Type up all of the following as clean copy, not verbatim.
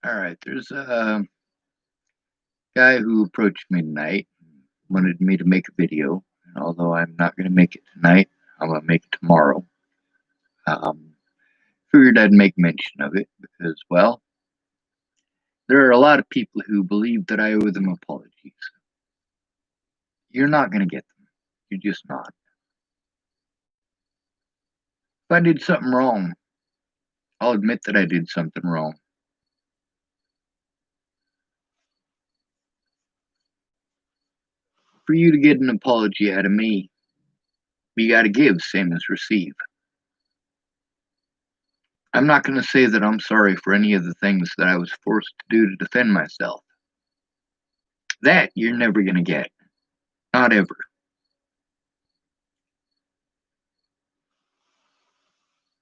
All right, there's a guy who approached me tonight, wanted me to make a video. And although I'm not going to make it tonight, I'm going to make it tomorrow. Um, Figured I'd make mention of it because, well, there are a lot of people who believe that I owe them apologies. You're not going to get them. You're just not. If I did something wrong, I'll admit that I did something wrong. For you to get an apology out of me, you got to give, same as receive. I'm not going to say that I'm sorry for any of the things that I was forced to do to defend myself. That you're never going to get. Not ever.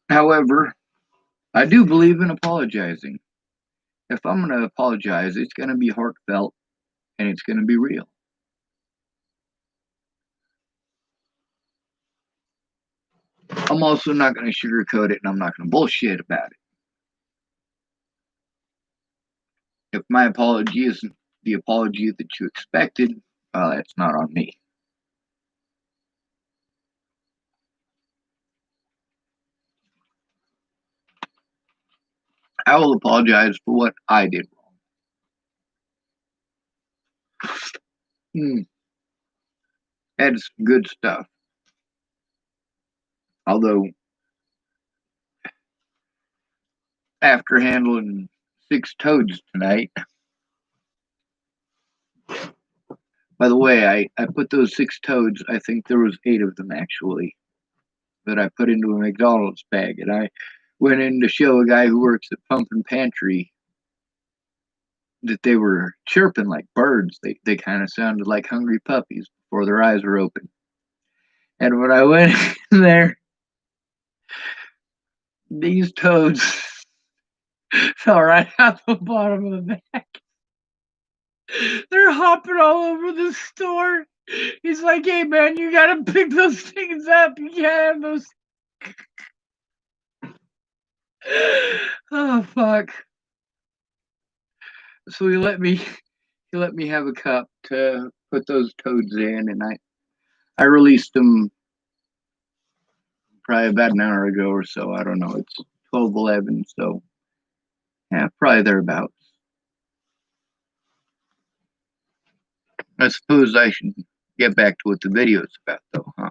However, I do believe in apologizing. If I'm going to apologize, it's going to be heartfelt and it's going to be real. I'm also not going to sugarcoat it and I'm not going to bullshit about it. If my apology isn't the apology that you expected, well, that's not on me. I will apologize for what I did wrong. That's good stuff. Although, after handling 6 toads tonight, by the way, I put those 6 toads, I think there was 8 of them actually, that I put into a McDonald's bag. And I went in to show a guy who works at Pump and Pantry that they were chirping like birds. They kind of sounded like hungry puppies before their eyes were open. And when I went in there, these toads fell right out the bottom of the bag. They're hopping all over the store. He's like, "Hey man, you gotta pick those things up. You can't have those." Oh fuck! So he let me have a cup to put those toads in, and I released them probably about an hour ago or so. I don't know. It's 12:11, so yeah, probably thereabouts. I suppose I should get back to what the video's about, though, huh?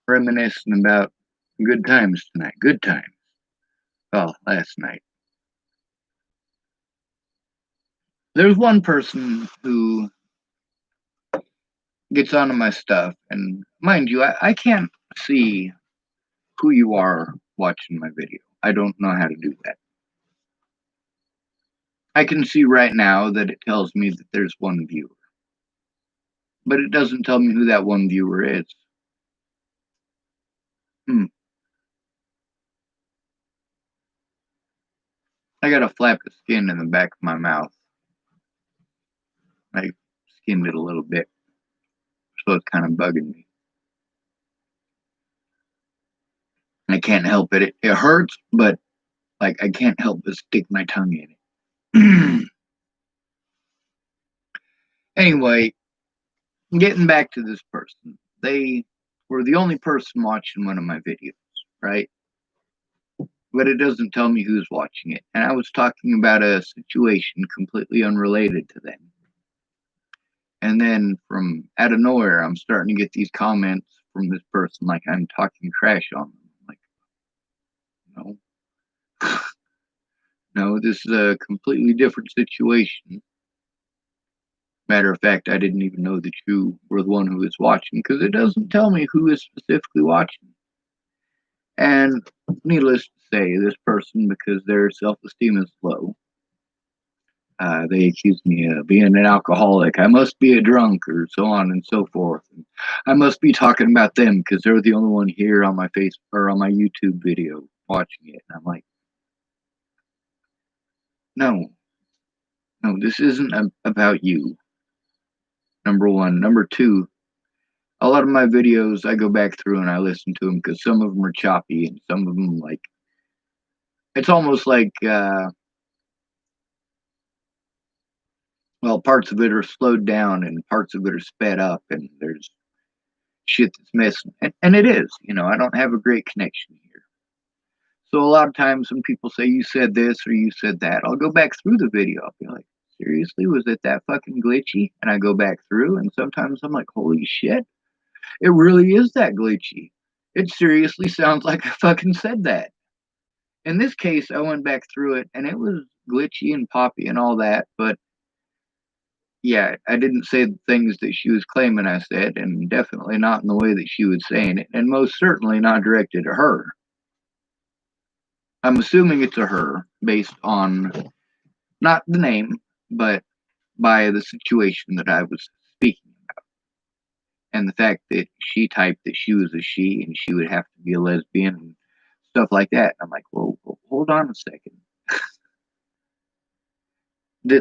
Reminiscing about good times tonight. Good times. Well, last night. There's one person who gets onto my stuff, and mind you, I can't see who you are watching my video. I don't know how to do that. I can see right now that it tells me that there's one viewer, but it doesn't tell me who that one viewer is. Hmm. I got a flap of skin in the back of my mouth. I skinned it a little bit, so it's kind of bugging me. I can't help it. It hurts, but like I can't help but stick my tongue in it. Anyway, getting back to this person, they were the only person watching one of my videos, right? But it doesn't tell me who's watching it. And I was talking about a situation completely unrelated to them. And then from out of nowhere, I'm starting to get these comments from this person like I'm talking trash on them. I'm like, no, no, this is a completely different situation. Matter of fact, I didn't even know that you were the one who was watching because it doesn't tell me who is specifically watching. And needless to say, this person, because their self esteem is low, they accuse me of being an alcoholic. I must be a drunk, or so on and so forth. And I must be talking about them because they're the only one here on my face or on my YouTube video watching it. And I'm like, no, no, this isn't about you. Number one. Number two, a lot of my videos I go back through and I listen to them because some of them are choppy and some of them like It's almost like, well, parts of it are slowed down and parts of it are sped up, and there's shit that's missing. And it is, I don't have a great connection here. So a lot of times when people say you said this or you said that, I'll go back through the video. I'll be like, seriously, was it that fucking glitchy? And I go back through, and sometimes I'm like, holy shit, it really is that glitchy. It seriously sounds like I fucking said that. In this case, I went back through it and it was glitchy and poppy and all that, but yeah, I didn't say the things that she was claiming I said, and definitely not in the way that she was saying it, and most certainly not directed at her. I'm assuming it's a her based on not the name, but by the situation that I was speaking, and the fact that she typed that she was a she and she would have to be a lesbian and stuff like that. I'm like, well, hold on a second.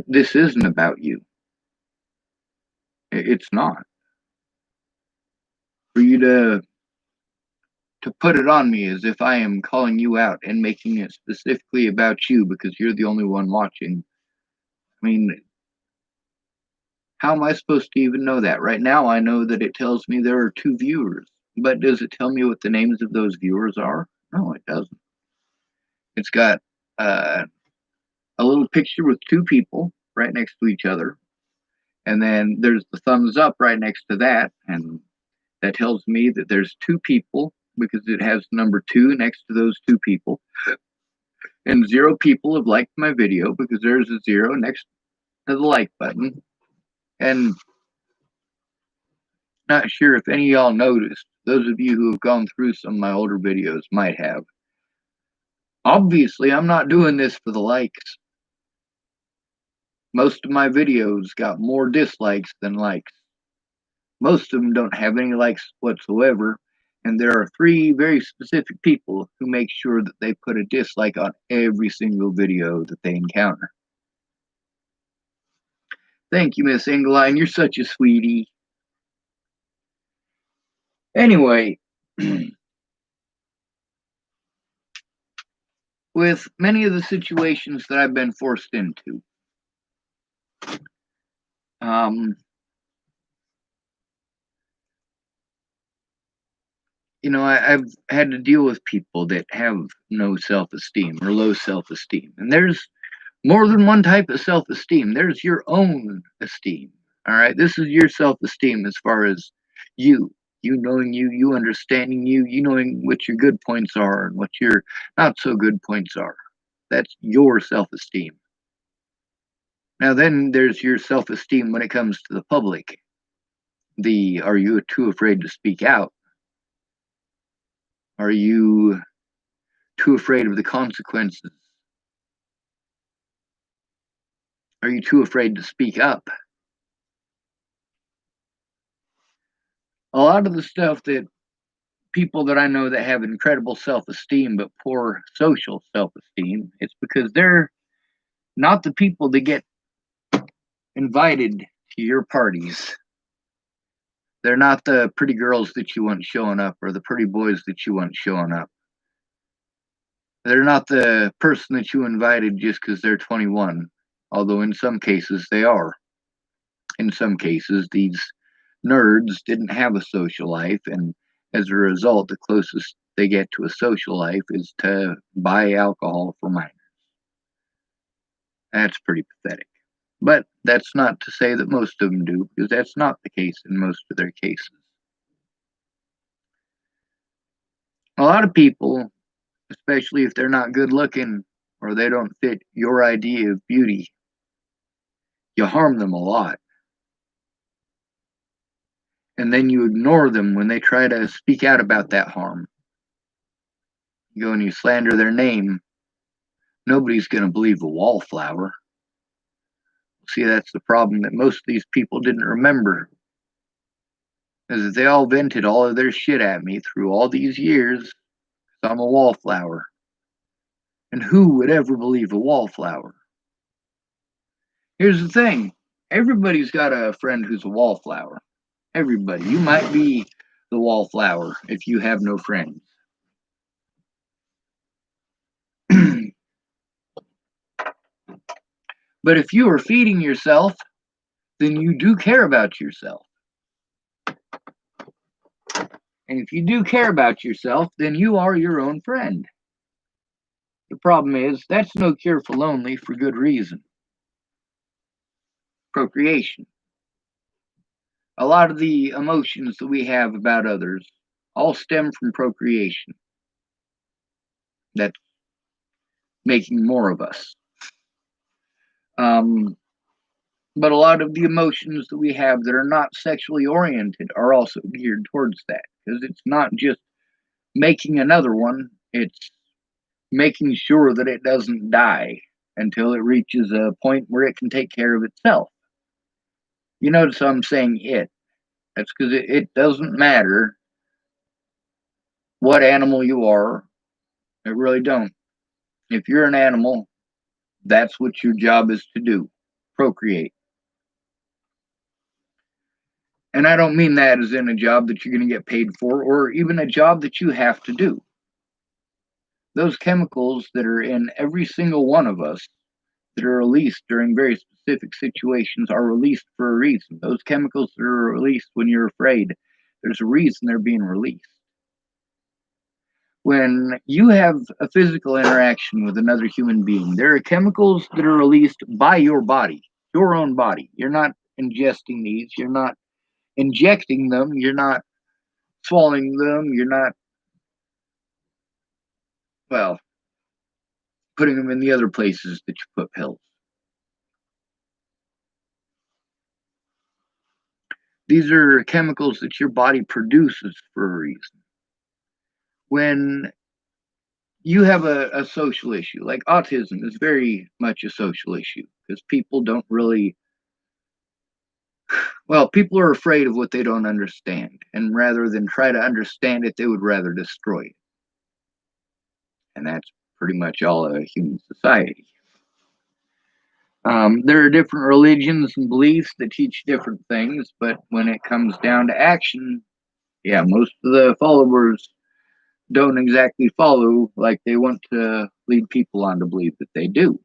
This isn't about you. It's not. For you to put it on me as if I am calling you out and making it specifically about you because you're the only one watching. I mean, how am I supposed to even know that? Right now, I know that it tells me there are 2 viewers, but does it tell me what the names of those viewers are? No, it doesn't. It's got uh, a little picture with 2 people right next to each other, and then there's the thumbs up right next to that, and that tells me that there's 2 people because it has number 2 next to those 2 people. And 0 people have liked my video because there's a 0 next to the like button. And not sure if any of y'all noticed, those of you who have gone through some of my older videos might have. Obviously, I'm not doing this for the likes. Most of my videos got more dislikes than likes. Most of them don't have any likes whatsoever. And there are 3 very specific people who make sure that they put a dislike on every single video that they encounter. Thank you, Miss Engeline. You're such a sweetie. Anyway, with many of the situations that I've been forced into, I've had to deal with people that have no self-esteem or low self-esteem. And there's more than one type of self-esteem. There's your own esteem. All right. This is your self-esteem as far as you knowing you understanding you knowing what your good points are and what your not so good points are. That's your self-esteem. Now then there's your self-esteem when it comes to the public. Are you too afraid to speak out? Are you too afraid of the consequences? Are you too afraid to speak up? A lot of the stuff that people that I know that have incredible self-esteem but poor social self-esteem, it's because they're not the people that get invited to your parties. They're not the pretty girls that you want showing up or the pretty boys that you want showing up. They're not the person that you invited just because they're 21, although in some cases they are. In some cases, these nerds didn't have a social life, and as a result, the closest they get to a social life is to buy alcohol for minors. That's pretty pathetic. But that's not to say that most of them do, because that's not the case in most of their cases. A lot of people, especially if they're not good looking or they don't fit your idea of beauty, you harm them a lot. And then you ignore them when they try to speak out about that harm. You go and you slander their name. Nobody's going to believe a wallflower. See, that's the problem that most of these people didn't remember. Is that they all vented all of their shit at me through all these years. I'm a wallflower. And who would ever believe a wallflower? Here's the thing. Everybody's got a friend who's a wallflower. Everybody. You might be the wallflower if you have no friends. But if you are feeding yourself, then you do care about yourself. And if you do care about yourself, then you are your own friend. The problem is, that's no cure for lonely for good reason. Procreation. A lot of the emotions that we have about others all stem from procreation. That's making more of us. Um, but a lot of the emotions that we have that are not sexually oriented are also geared towards that, because it's not just making another one, it's making sure that it doesn't die until it reaches a point where it can take care of itself. You notice I'm saying it. That's because it doesn't matter what animal you are. It really don't. If you're an animal, that's what your job is to do, procreate. And I don't mean that as in a job that you're going to get paid for or even a job that you have to do. Those chemicals that are in every single one of us that are released during very specific situations are released for a reason. Those chemicals that are released when you're afraid, there's a reason they're being released. When you have a physical interaction with another human being, there are chemicals that are released by your body, your own body. You're not ingesting these, you're not injecting them, you're not swallowing them, you're not, well, putting them in the other places that you put pills. These are chemicals that your body produces for a reason. When you have a social issue, like autism is very much a social issue because people don't really, well, people are afraid of what they don't understand. And rather than try to understand it, they would rather destroy it. And that's pretty much all a human society. There are different religions and beliefs that teach different things, but when it comes down to action, yeah, most of the followers don't exactly follow like they want to lead people on to believe that they do.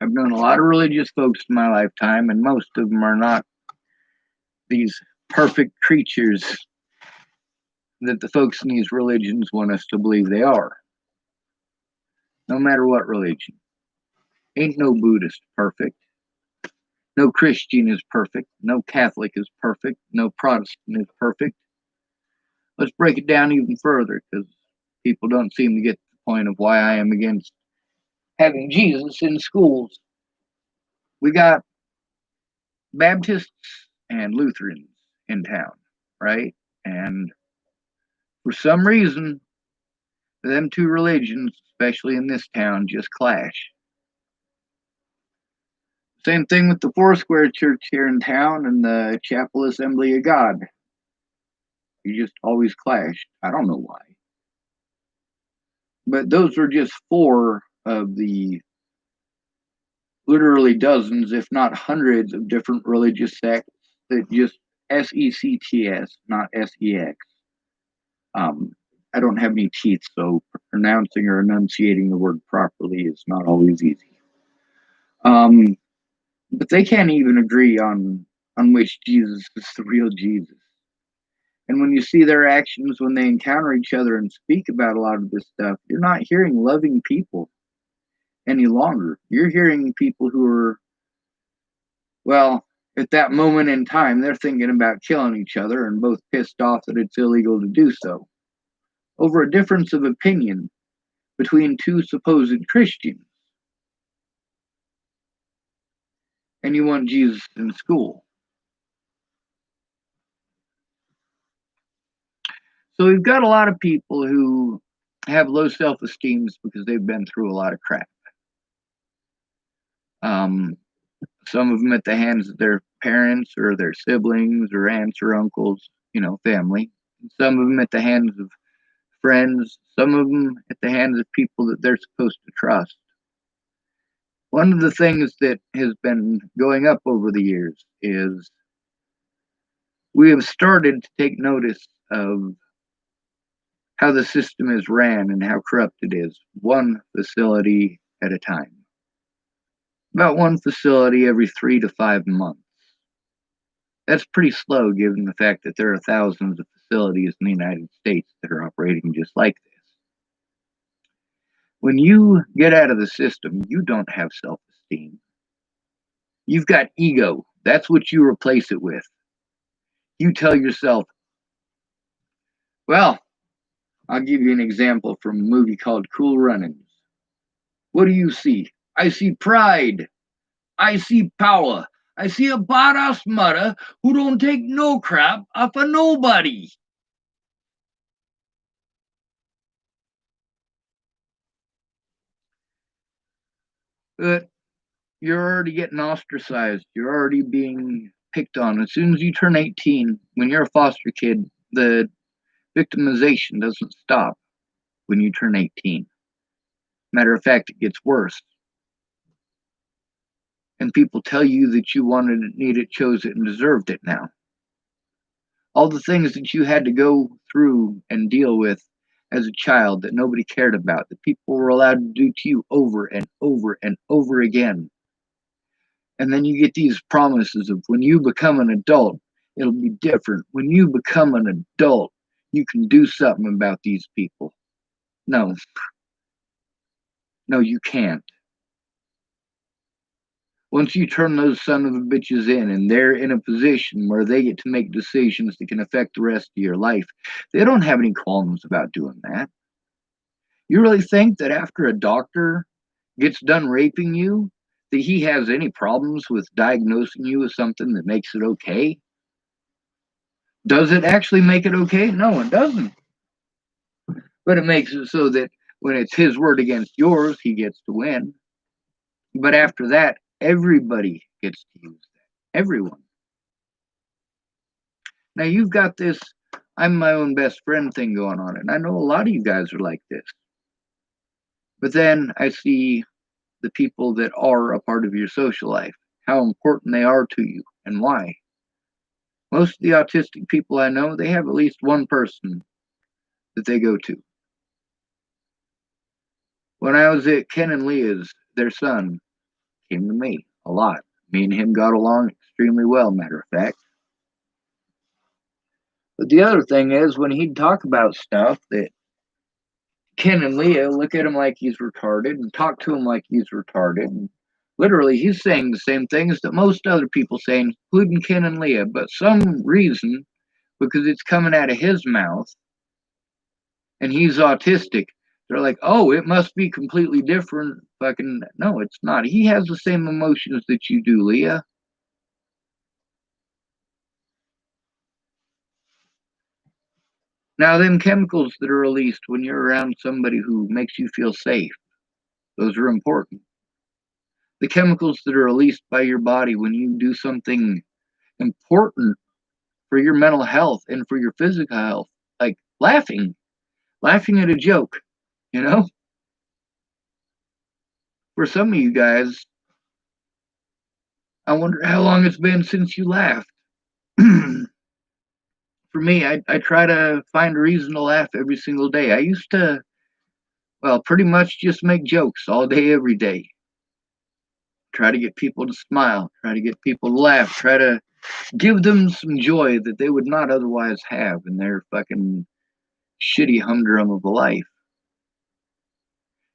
I've known a lot of religious folks in my lifetime, and most of them are not these perfect creatures that the folks in these religions want us to believe they are. No matter what religion. Ain't no Buddhist perfect. No Christian is perfect. No Catholic is perfect. No Protestant is perfect. Let's break it down even further because people don't seem to get to the point of why I am against having Jesus in schools. We got Baptists and Lutherans in town, right? And for some reason, them two religions, especially in this town, just clash. Same thing with the Foursquare Church here in town and the Chapel Assembly of God. You just always clashed. I don't know why. But those are just four of the literally dozens, if not hundreds, of different religious sects that just SECTS, not SEX. I don't have any teeth, so pronouncing or enunciating the word properly is not always easy. But they can't even agree on which Jesus is the real Jesus. And when you see their actions when they encounter each other and speak about a lot of this stuff, you're not hearing loving people any longer. You're hearing people who are, well, at that moment in time, they're thinking about killing each other and both pissed off that it's illegal to do so over a difference of opinion between two supposed Christians. And you want Jesus in school. So we've got a lot of people who have low self-esteem because they've been through a lot of crap. Some of them at the hands of their parents or their siblings or aunts or uncles, family. Some of them at the hands of friends. Some of them at the hands of people that they're supposed to trust. One of the things that has been going up over the years is we have started to take notice of how the system is ran and how corrupt it is, one facility at a time. About one facility every 3 to 5 months. That's pretty slow given the fact that there are thousands of facilities in the United States that are operating just like this. When you get out of the system, you don't have self-esteem. You've got ego. That's what you replace it with. You tell yourself, well, I'll give you an example from a movie called Cool Runnings. What do you see? I see pride. I see power. I see a badass mother who don't take no crap off of nobody. But you're already getting ostracized. You're already being picked on. As soon as you turn 18, when you're a foster kid, the victimization doesn't stop when you turn 18. Matter of fact, it gets worse. And people tell you that you wanted it, needed it, chose it, and deserved it now. All the things that you had to go through and deal with as a child that nobody cared about, that people were allowed to do to you over and over and over again. And then you get these promises of when you become an adult, it'll be different. When you become an adult, you can do something about these people. No, no, you can't. Once you turn those son of a bitches in and they're in a position where they get to make decisions that can affect the rest of your life, they don't have any qualms about doing that. You really think that after a doctor gets done raping you, that he has any problems with diagnosing you with something that makes it okay? Does it actually make it okay? No, it doesn't. But it makes it so that when it's his word against yours, he gets to win. But after that, everybody gets to use that. Everyone. Now you've got this I'm my own best friend thing going on, and I know a lot of you guys are like this. But then I see the people that are a part of your social life, how important they are to you, and why. Most of the autistic people I know, they have at least one person that they go to. When I was at Ken and Leah's, their son came to me a lot. Me and him got along extremely well, matter of fact. But the other thing is, when he'd talk about stuff that Ken and Leah look at him like he's retarded and talk to him like he's retarded. And literally, he's saying the same things that most other people say, including Ken and Leah. But some reason, because it's coming out of his mouth and he's autistic, they're like, oh, it must be completely different. Fucking, no, it's not. He has the same emotions that you do, Leah. Now, them chemicals that are released when you're around somebody who makes you feel safe, those are important. The chemicals that are released by your body when you do something important for your mental health and for your physical health, like laughing at a joke, you know? For some of you guys, I wonder how long it's been since you laughed. For me, I try to find a reason to laugh every single day. I used to, well, pretty much just make jokes all day, every day. Try to get people to smile, try to get people to laugh, try to give them some joy that they would not otherwise have in their fucking shitty humdrum of a life.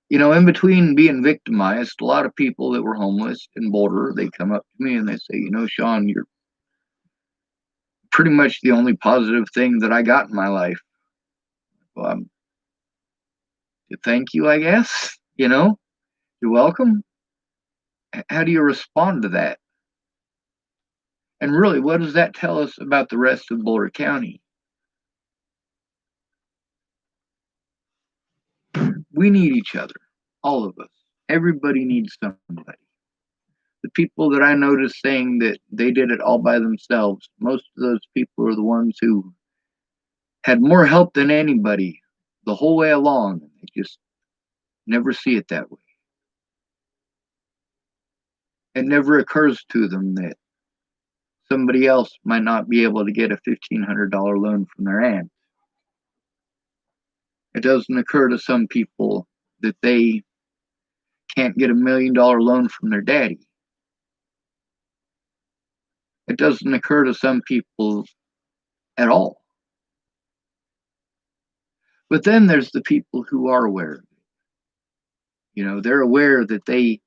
You know, in between being victimized, a lot of people that were homeless in Boulder, they come up to me and they say, you know, Sean, you're pretty much the only positive thing that I got in my life. Well, thank you, I guess. You know, you're welcome. How do you respond to that? And really, what does that tell us about the rest of Boulder County? We need each other, all of us. Everybody needs somebody. The people that I noticed saying that they did it all by themselves, most of those people are the ones who had more help than anybody the whole way along. They just never see it that way. It never occurs to them that somebody else might not be able to get a $1,500 loan from their aunt. It doesn't occur to some people that they can't get $1 million loan from their daddy. It doesn't occur to some people at all. But then there's the people who are aware. They're aware that they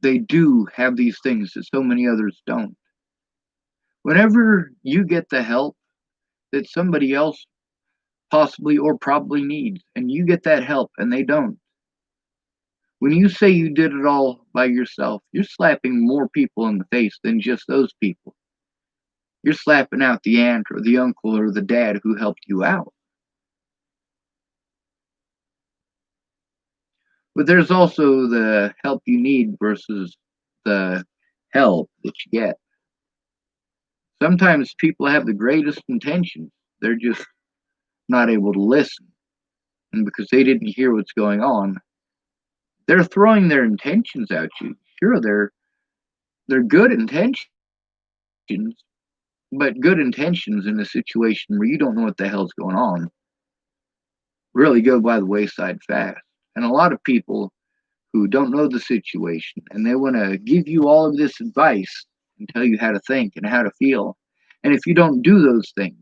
do have these things that so many others don't. Whenever you get the help that somebody else possibly or probably needs, and you get that help and they don't, when you say you did it all by yourself, you're slapping more people in the face than just those people. You're slapping out the aunt or the uncle or the dad who helped you out. But there's also the help you need versus the help that you get. Sometimes people have the greatest intentions. They're just not able to listen. And because they didn't hear what's going on, they're throwing their intentions at you. Sure, they're good intentions, but good intentions in a situation where you don't know what the hell's going on really go by the wayside fast. And a lot of people who don't know the situation and they want to give you all of this advice and tell you how to think and how to feel. And if you don't do those things,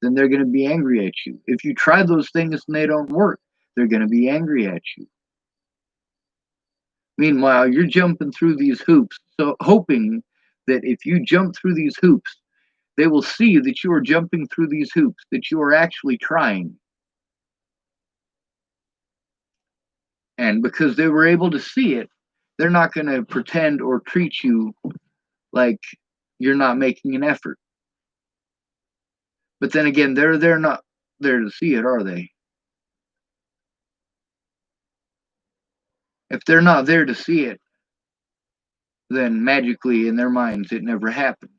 then they're going to be angry at you. If you try those things and they don't work, they're going to be angry at you. Meanwhile, you're jumping through these hoops, so hoping that if you jump through these hoops, they will see that you are jumping through these hoops, that you are actually trying. And because they were able to see it, they're not going to pretend or treat you like you're not making an effort. But then again, they're not there to see it, are they? If they're not there to see it, then magically in their minds it never happened.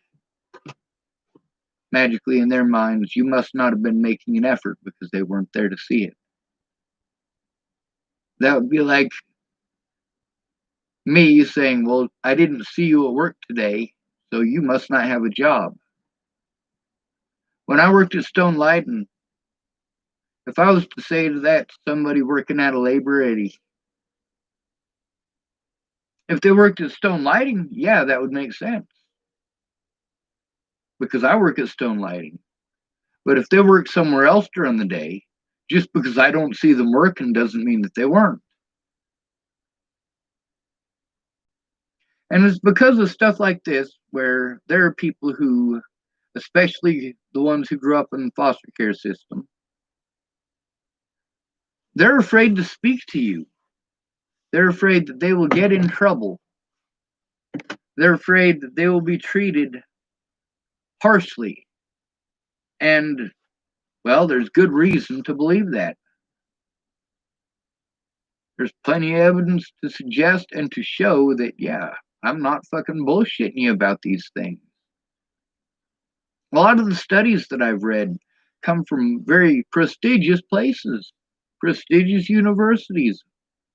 Magically in their minds, you must not have been making an effort because they weren't there to see it. That would be like me saying, well, I didn't see you at work today, so you must not have a job. When I worked at Stone Lighten, if I was to say to that to somebody working at a labor eddy, if they worked at Stone Lighting, yeah, that would make sense. Because I work at Stone Lighting. But if they work somewhere else during the day, just because I don't see them working doesn't mean that they weren't. And it's because of stuff like this where there are people who, especially the ones who grew up in the foster care system, they're afraid to speak to you. They're afraid that they will get in trouble. They're afraid that they will be treated harshly. And, well, there's good reason to believe that. There's plenty of evidence to suggest and to show that, yeah, I'm not fucking bullshitting you about these things. A lot of the studies that I've read come from very prestigious places, prestigious universities,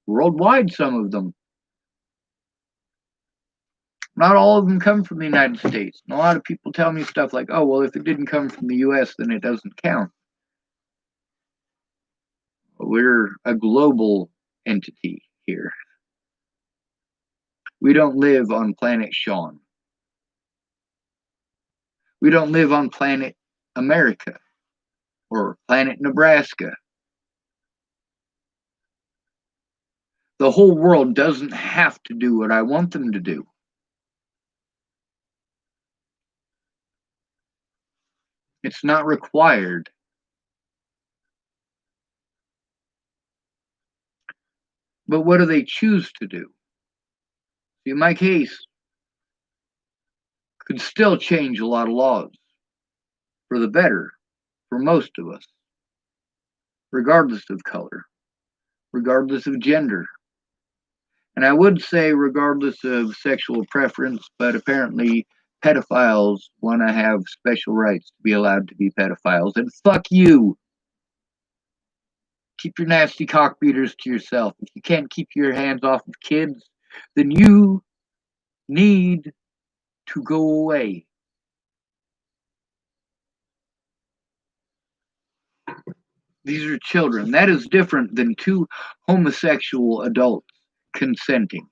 worldwide, some of them. Not all of them come from the United States. And a lot of people tell me stuff like, oh, well, if it didn't come from the US, then it doesn't count. We're a global entity here. We don't live on planet Sean. We don't live on planet America or planet Nebraska. The whole world doesn't have to do what I want them to do. It's not required. But what do they choose to do? See, my case could still change a lot of laws for the better for most of us, regardless of color, regardless of gender. And I would say regardless of sexual preference, but apparently pedophiles want to have special rights to be allowed to be pedophiles. And fuck you. Keep your nasty cockbeaters to yourself. If you can't keep your hands off of kids, then you need to go away. These are children. That is different than two homosexual adults consenting.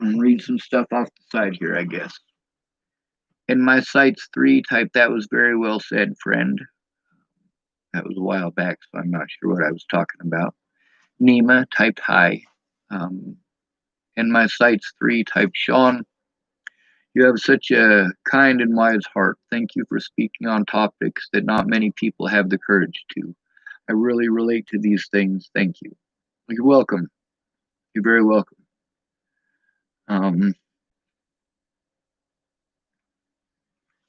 and read some stuff off the side here, I guess. In my sights 3, type that was very well said, friend. That was a while back, so I'm not sure what I was talking about. Nima typed hi. Um, in my sights 3, typed Sean. You have such a kind and wise heart. Thank you for speaking on topics that not many people have the courage to. I really relate to these things. Thank you. You're welcome. You're very welcome. Um,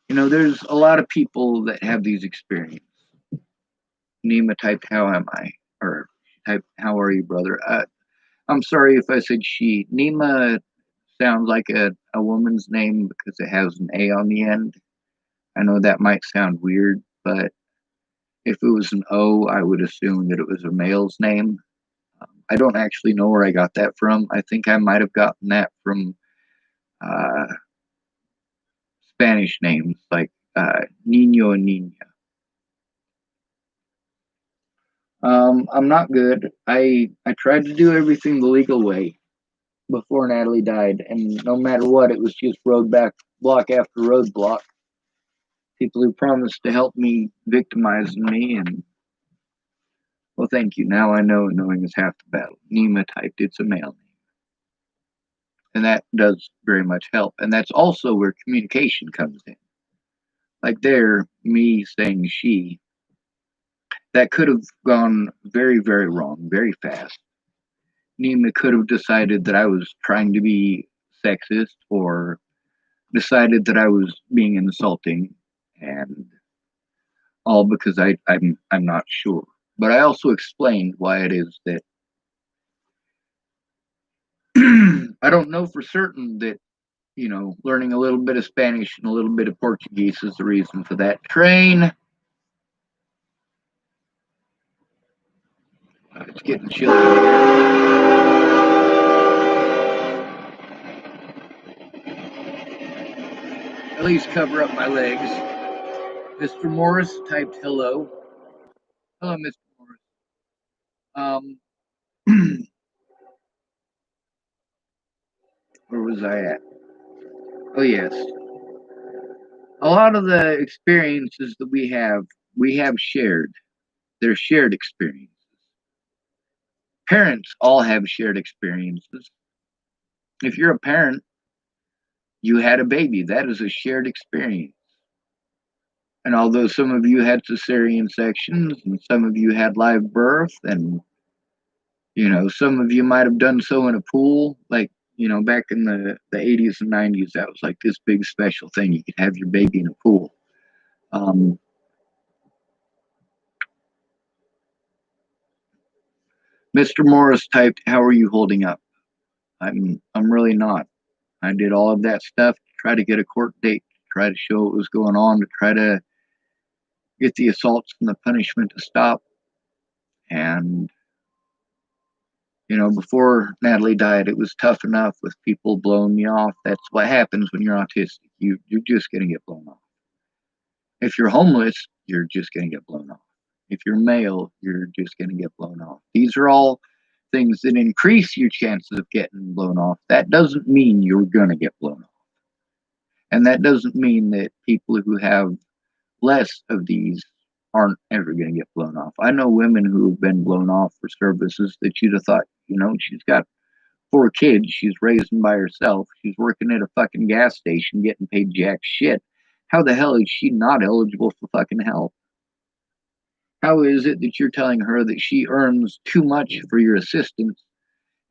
there's a lot of people that have these experiences. Nima typed, "How am I?" Or typed, "How are you, brother?" I'm sorry if I said she. Nima sounds like a woman's name because it has an A on the end. I know that might sound weird, but if it was an O, I would assume that it was a male's name. I don't actually know where I got that from. I think I might have gotten that from uh, Spanish names like Nino and Nina. I'm not good. I tried to do everything the legal way before Natalie died, and no matter what, it was just block after roadblock. People who promised to help me victimizing me, and well, thank you. Now I know knowing is half the battle. Nima typed, it's a male name, and that does very much help. And that's also where communication comes in. Like there, me saying she, that could have gone very, very wrong, very fast. Nima could have decided that I was trying to be sexist or decided that I was being insulting, and all because I'm not sure. But I also explained why it is that I don't know for certain that learning a little bit of Spanish and a little bit of Portuguese is the reason for that. Train. It's getting chilly here. At least cover up my legs. Mr. Morris typed hello. Hello, Mr. Morris. Um, where was I at? Oh, yes. A lot of the experiences that we have shared. They're shared experiences. Parents all have shared experiences. If you're a parent, you had a baby. That is a shared experience. And although some of you had cesarean sections and some of you had live birth, and some of you might have done so in a pool, like back in the 80s and 90s, that was like this big special thing. You could have your baby in a pool. Um, Mr. Morris typed, "How are you holding up?" I'm really not. I did all of that stuff to try to get a court date, to try to show what was going on, to try to get the assaults and the punishment to stop. And before Natalie died, it was tough enough with people blowing me off. That's what happens when you're autistic. You're just gonna get blown off. If you're homeless, you're just gonna get blown off. If you're male, you're just gonna get blown off. These are all things that increase your chances of getting blown off. That doesn't mean you're gonna get blown off. And that doesn't mean that people who have less of these aren't ever going to get blown off. I know women who have been blown off for services that you'd have thought, she's got 4 kids, she's raising by herself, she's working at a fucking gas station getting paid jack shit. How the hell is she not eligible for fucking help? How is it that you're telling her that she earns too much for your assistance,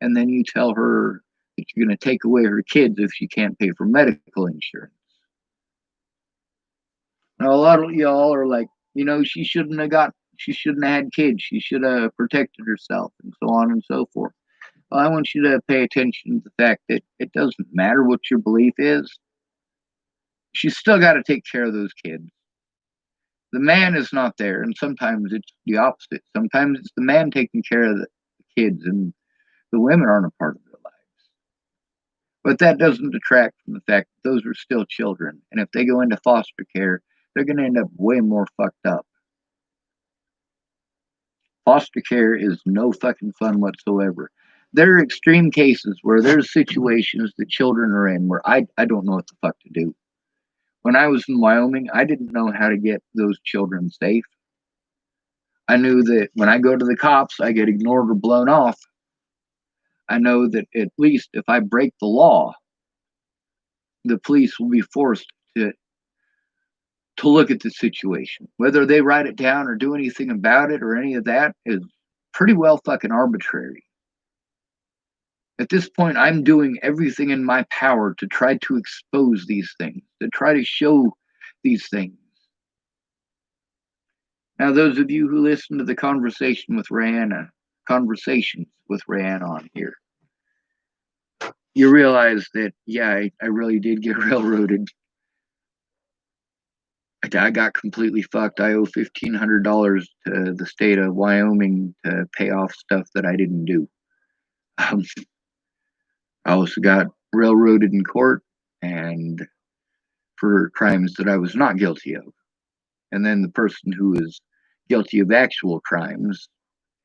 and then you tell her that you're going to take away her kids if she can't pay for medical insurance? Now, a lot of y'all are like, she shouldn't have had kids. She should have protected herself and so on and so forth. Well, I want you to pay attention to the fact that it doesn't matter what your belief is. She's still got to take care of those kids. The man is not there, and sometimes it's the opposite. Sometimes it's the man taking care of the kids, and the women aren't a part of their lives. But that doesn't detract from the fact that those are still children, and if they go into foster care, they're going to end up way more fucked up. Foster care is no fucking fun whatsoever. There are extreme cases where there's situations that children are in where I don't know what the fuck to do. When I was in Wyoming, I didn't know how to get those children safe. I knew that when I go to the cops, I get ignored or blown off. I know that at least if I break the law, the police will be forced to look at the situation. Whether they write it down or do anything about it or any of that is pretty well fucking arbitrary. At this point, I'm doing everything in my power to try to expose these things, to try to show these things. Now, those of you who listen to the conversations with Rayanna on here, you realize that, yeah, I really did get railroaded. I got completely fucked. I owe $1,500 to the state of Wyoming to pay off stuff that I didn't do. Um, I also got railroaded in court and for crimes that I was not guilty of. And then the person who was guilty of actual crimes,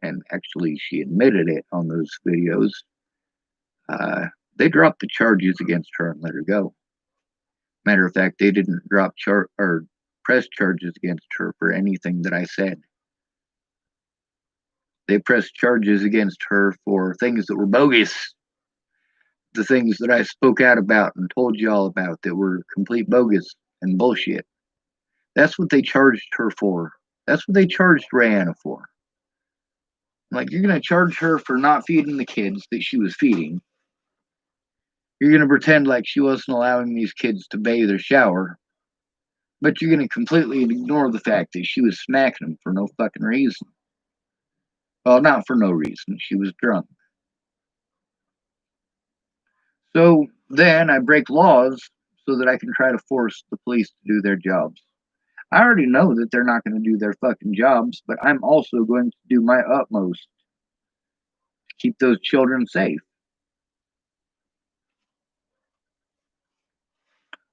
and actually she admitted it on those videos, they dropped the charges against her and let her go. Matter of fact, they didn't press charges against her for anything that I said. They pressed charges against her for things that were bogus. The things that I spoke out about and told you all about that were complete bogus and bullshit. That's what they charged her for. That's what they charged Rihanna for. Like, you're going to charge her for not feeding the kids that she was feeding. You're going to pretend like she wasn't allowing these kids to bathe or shower. But you're going to completely ignore the fact that she was smacking them for no fucking reason. Well, not for no reason. She was drunk. So then I break laws so that I can try to force the police to do their jobs. I already know that they're not going to do their fucking jobs, but I'm also going to do my utmost to keep those children safe.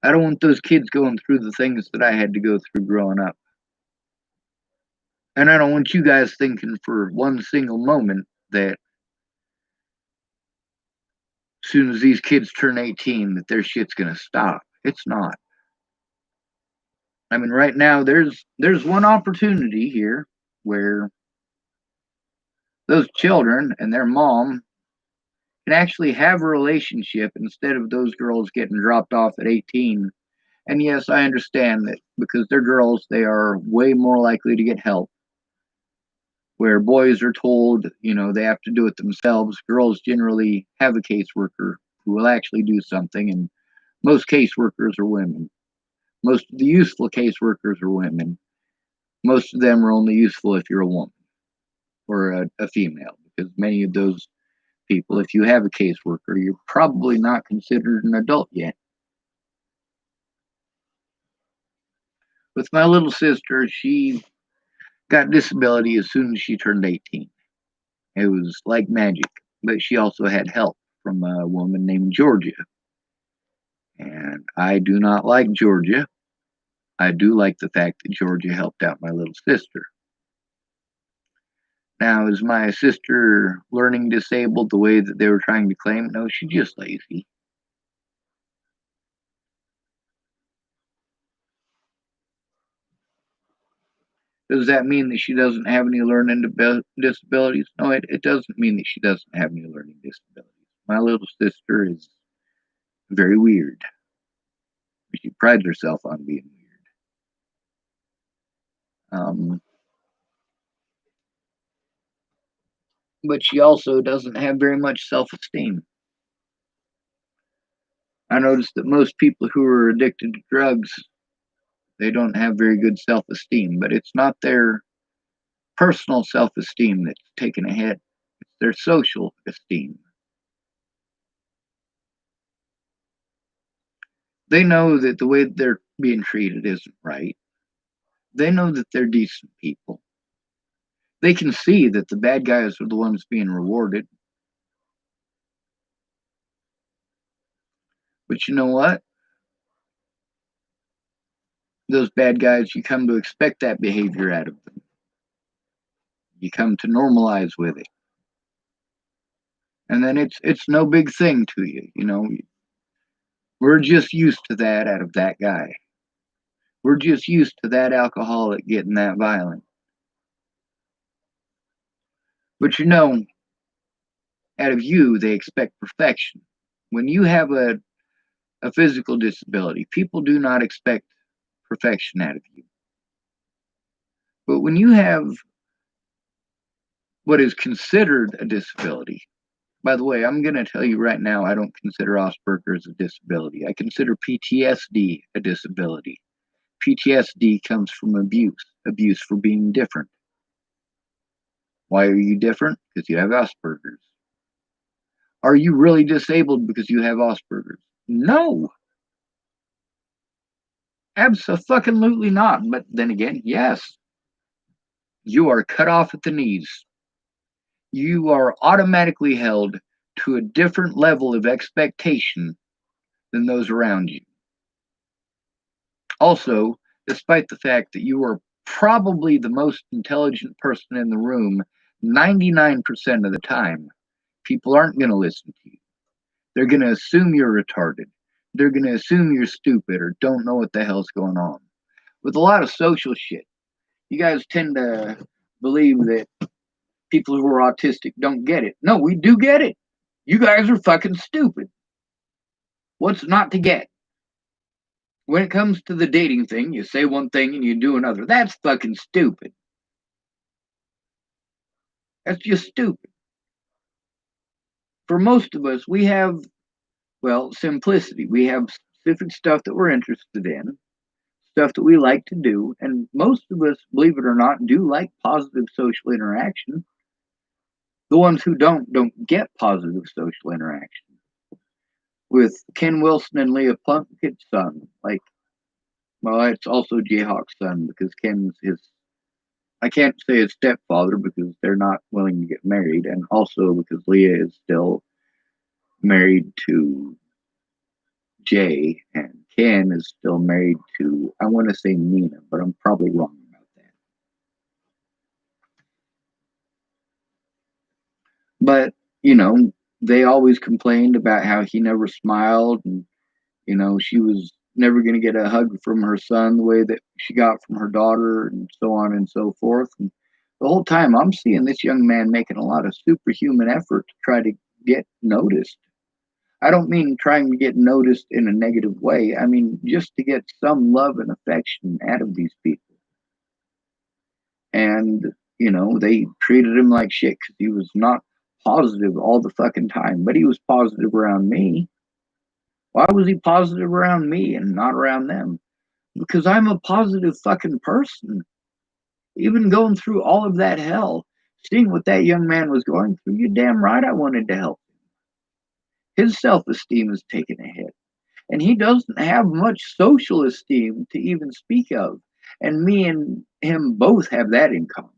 I don't want those kids going through the things that I had to go through growing up. And I don't want you guys thinking for one single moment that as soon as these kids turn 18 that their shit's going to stop. It's not. I mean, right now there's one opportunity here where those children and their mom can actually have a relationship instead of those girls getting dropped off at 18. And yes, I understand that because they're girls, they are way more likely to get help. Where boys are told, they have to do it themselves, girls generally have a caseworker who will actually do something, and most caseworkers are women. Most of the useful caseworkers are women. Most of them are only useful if you're a woman or a female, because many of those people, if you have a caseworker, you're probably not considered an adult yet. With my little sister, she got disability as soon as she turned 18. It was like magic, but she also had help from a woman named Georgia. And I do not like Georgia. I do like the fact that Georgia helped out my little sister. Now, is my sister learning disabled the way that they were trying to claim? No, she's just lazy. Does that mean that she doesn't have any learning disabilities? No, it doesn't mean that she doesn't have any learning disabilities. My little sister is very weird. She prides herself on being weird. But she also doesn't have very much self-esteem. I noticed that most people who are addicted to drugs, they don't have very good self-esteem, but it's not their personal self-esteem that's taken a hit. It's their social esteem. They know that the way that they're being treated isn't right. They know that they're decent people. They can see that the bad guys are the ones being rewarded. But you know what? Those bad guys, you come to expect that behavior out of them. You come to normalize with it. And then it's no big thing to you, We're just used to that out of that guy. We're just used to that alcoholic getting that violent. But out of you, they expect perfection. When you have a physical disability, people do not expect perfection out of you. But when you have what is considered a disability, by the way, I'm going to tell you right now, I don't consider Asperger's a disability. I consider PTSD a disability. PTSD comes from abuse for being different. Why are you different? Because you have Asperger's. Are you really disabled because you have Asperger's? No, absolutely not. But then again, yes, you are cut off at the knees. You are automatically held to a different level of expectation than those around you. Also, despite the fact that you are probably the most intelligent person in the room 99% of the time, people aren't going to listen to you. They're going to assume you're retarded. They're going to assume you're stupid or don't know what the hell's going on. With a lot of social shit, you guys tend to believe that people who are autistic don't get it. No, we do get it. You guys are fucking stupid. What's not to get? When it comes to the dating thing, you say one thing and you do another. That's fucking stupid. That's just stupid. For most of us, we have, simplicity. We have specific stuff that we're interested in, stuff that we like to do, and most of us, believe it or not, do like positive social interaction. The ones who don't get positive social interaction. With Ken Wilson and Leah Plunkett's son, it's also Jayhawk's son because Ken's his. I can't say his stepfather because they're not willing to get married, and also because Leah is still married to Jay, and Ken is still married to, I want to say Nina, but I'm probably wrong about that. But, they always complained about how he never smiled, and, she was never going to get a hug from her son the way that she got from her daughter, and so on and so forth. And the whole time I'm seeing this young man making a lot of superhuman effort to try to get noticed. I don't mean trying to get noticed in a negative way. I mean just to get some love and affection out of these people. And, they treated him like shit because he was not positive all the fucking time, but he was positive around me. Why was he positive around me and not around them? Because I'm a positive fucking person. Even going through all of that hell, seeing what that young man was going through, you're damn right I wanted to help him. His self esteem is taking a hit. And he doesn't have much social esteem to even speak of. And me and him both have that in common.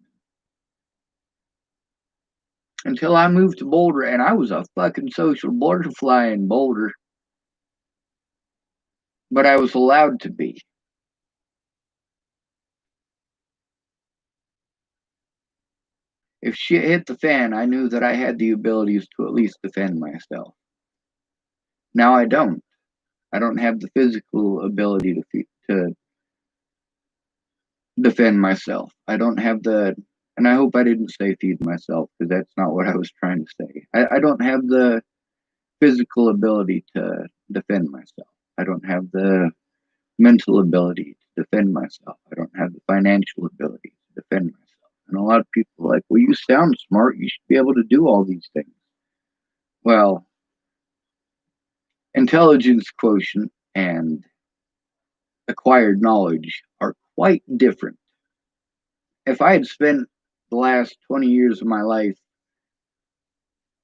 Until I moved to Boulder, and I was a fucking social butterfly in Boulder, but I was allowed to be. If shit hit the fan, I knew that I had the abilities to at least defend myself. Now I don't. I don't have the physical ability to defend myself. I don't have and I hope I didn't say feed myself because that's not what I was trying to say. I don't have the physical ability to defend myself. I don't have the mental ability to defend myself. I don't have the financial ability to defend myself. And a lot of people are like, well, you sound smart. You should be able to do all these things. Well, intelligence quotient and acquired knowledge are quite different. If I had spent the last 20 years of my life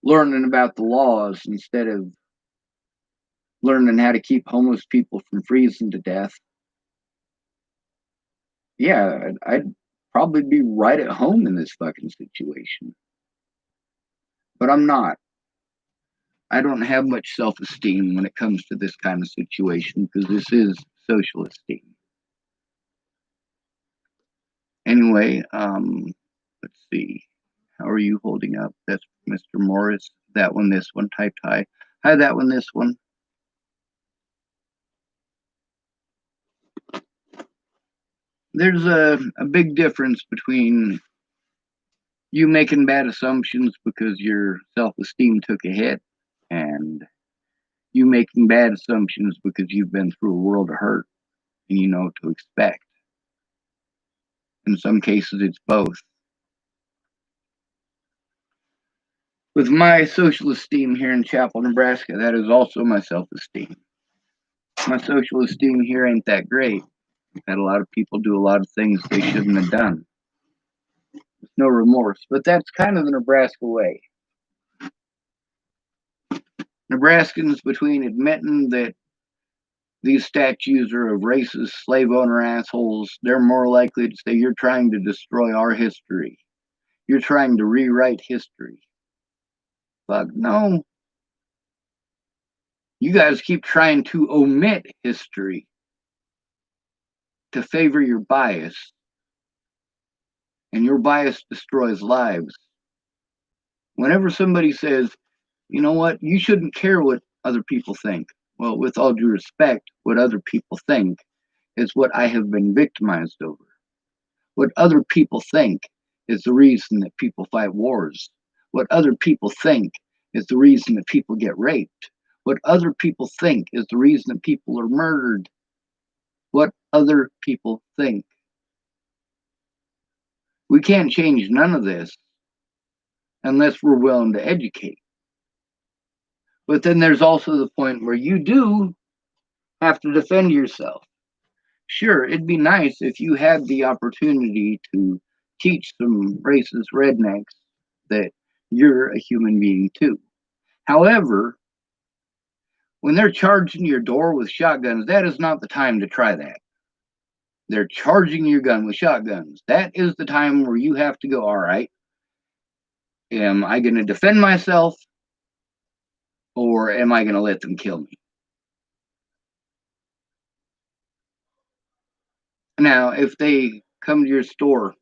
learning about the laws instead of learning how to keep homeless people from freezing to death, yeah, I'd probably be right at home in this fucking situation. But I'm not. I don't have much self esteem when it comes to this kind of situation because this is social esteem. Anyway, let's see. How are you holding up? That's Mr. Morris. that one, this one, typed hi. Hi, that one, this one. There's a big difference between you making bad assumptions because your self-esteem took a hit and you making bad assumptions because you've been through a world of hurt and you know what to expect. In some cases, it's both. With my social esteem here in Chapel, Nebraska, that is also my self-esteem. My social esteem here ain't that great. I've had a lot of people do a lot of things they shouldn't have done. With no remorse, but that's kind of the Nebraska way. Nebraskans, between admitting that these statues are of racist slave owner assholes, they're more likely to say you're trying to destroy our history. You're trying to rewrite history. Fuck no. You guys keep trying to omit history to favor your bias, and your bias destroys lives. Whenever somebody says, you know what, you shouldn't care what other people think. Well, with all due respect, what other people think is what I have been victimized over. What other people think is the reason that people fight wars. What other people think is the reason that people get raped. What other people think is the reason that people are murdered. What other people think. We can't change none of this unless we're willing to educate. But then there's also the point where you do have to defend yourself. Sure, it'd be nice if you had the opportunity to teach some racist rednecks that you're a human being too. However, when they're charging your door with shotguns, that is not the time to try that. They're charging your gun with shotguns. That is the time where you have to go, all right, am I going to defend myself or am I going to let them kill me? Now, if they come to your store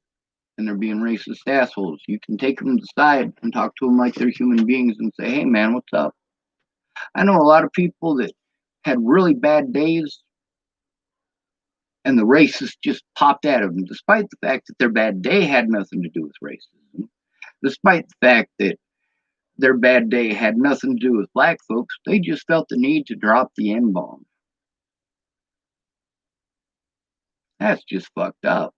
and they're being racist assholes, you can take them to the side and talk to them like they're human beings and say, hey, man, what's up? I know a lot of people that had really bad days and the racists just popped at them, despite the fact that their bad day had nothing to do with racism, despite the fact that their bad day had nothing to do with black folks. They just felt the need to drop the N-bomb. That's just fucked up.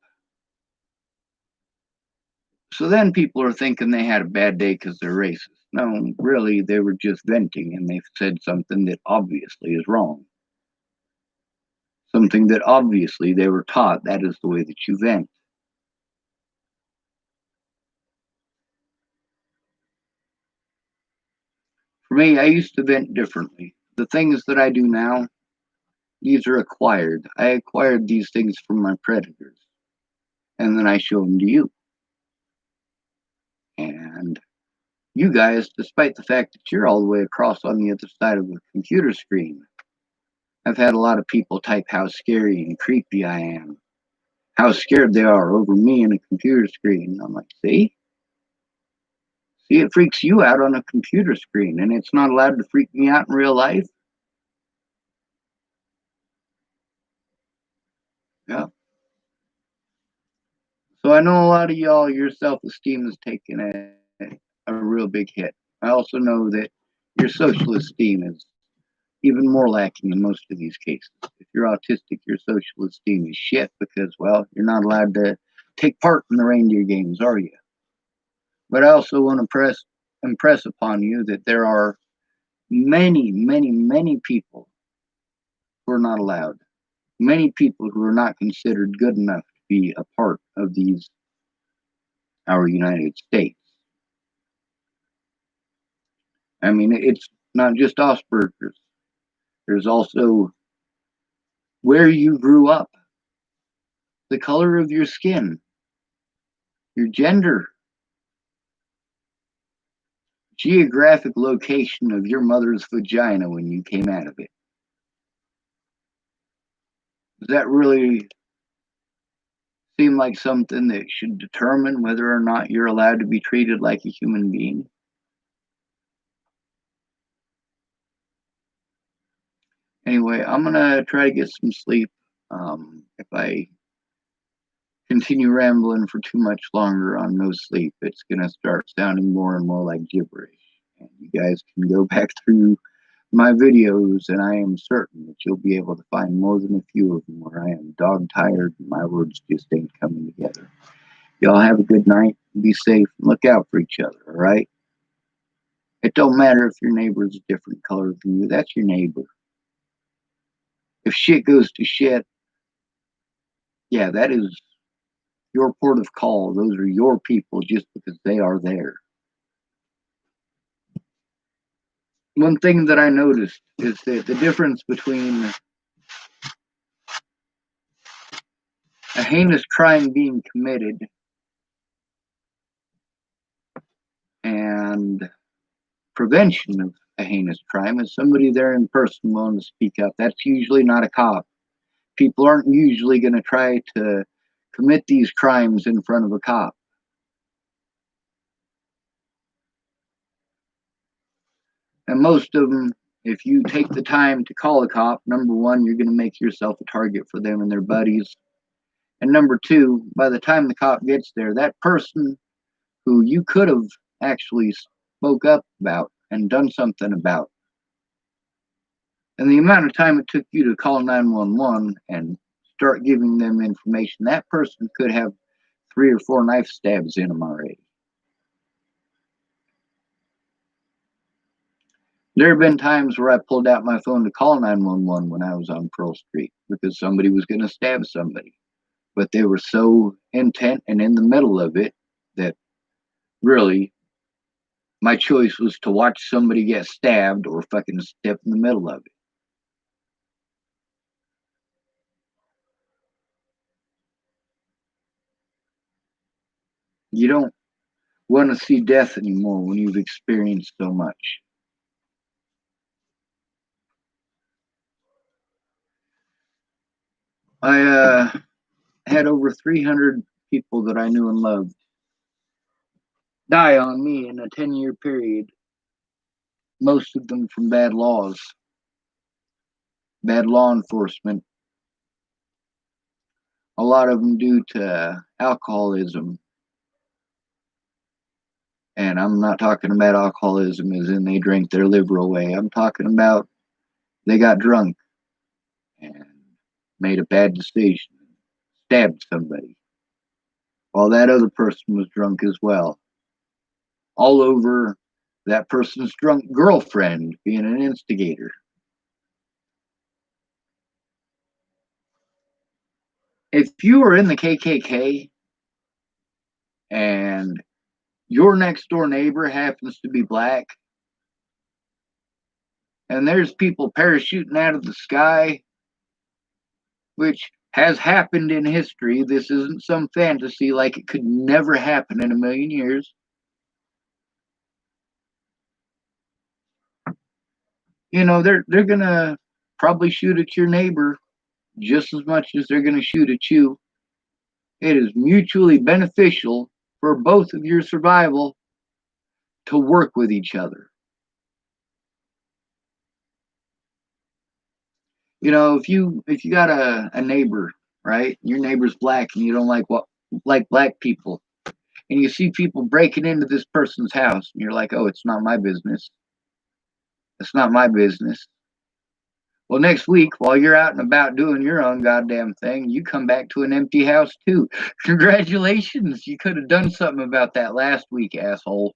So then people are thinking they had a bad day because they're racist. No, really, they were just venting and they said something that obviously is wrong. Something that obviously they were taught that is the way that you vent. For me, I used to vent differently. The things that I do now, these are acquired. I acquired these things from my predators, and then I show them to you. And you guys, despite the fact that you're all the way across on the other side of the computer screen, I've had a lot of people type how scary and creepy I am, how scared they are over me and a computer screen. I'm like, see, it freaks you out on a computer screen, and it's not allowed to freak me out in real life. Yeah. So I know a lot of y'all, your self-esteem is taking a real big hit. I also know that your social esteem is even more lacking in most of these cases. If you're autistic, your social esteem is shit because, well, you're not allowed to take part in the reindeer games, are you? But I also want to impress upon you that there are many, many, many people who are not allowed. Many people who are not considered good enough to be a part of our United States. I mean, it's not just Asperger's. There's also where you grew up, the color of your skin, your gender, geographic location of your mother's vagina when you came out of it. Does that really seem like something that should determine whether or not you're allowed to be treated like a human being? Anyway, I'm gonna try to get some sleep. If I continue rambling for too much longer on no sleep, it's gonna start sounding more and more like gibberish. And you guys can go back through my videos, and I am certain that you'll be able to find more than a few of them where I am dog tired and my words just ain't coming together. Y'all have a good night. Be safe and look out for each other, all right? It don't matter if your neighbor is a different color than you. That's your neighbor. If shit goes to shit, yeah, that is your port of call. Those are your people just because they are there. One thing that I noticed is that the difference between a heinous crime being committed and prevention of a heinous crime is somebody there in person willing to speak up. That's usually not a cop. People aren't usually going to try to commit these crimes in front of a cop. And most of them, if you take the time to call a cop, number one, you're going to make yourself a target for them and their buddies. And number two, by the time the cop gets there, that person who you could have actually spoke up about and done something about, and the amount of time it took you to call 911 and start giving them information, that person could have 3 or 4 knife stabs in them already. There have been times where I pulled out my phone to call 911 when I was on Pearl Street because somebody was going to stab somebody. But they were so intent and in the middle of it that really my choice was to watch somebody get stabbed or fucking step in the middle of it. You don't want to see death anymore when you've experienced so much. I had over 300 people that I knew and loved die on me in a 10-year period, most of them from bad laws, bad law enforcement, a lot of them due to alcoholism. And I'm not talking about alcoholism as in they drank their liver away. I'm talking about they got drunk and made a bad decision, stabbed somebody, while that other person was drunk as well. All over that person's drunk girlfriend being an instigator. If you are in the KKK and your next door neighbor happens to be black, and there's people parachuting out of the sky, which has happened in history. This isn't some fantasy like it could never happen in a million years. You know, they're gonna probably shoot at your neighbor just as much as they're gonna shoot at you. It is mutually beneficial for both of your survival to work with each other. You know, if you got a neighbor, right? Your neighbor's black and you don't like black people, and you see people breaking into this person's house, and you're like, oh, it's not my business. It's not my business. Well, next week, while you're out and about doing your own goddamn thing, you come back to an empty house too. Congratulations, you could have done something about that last week, asshole.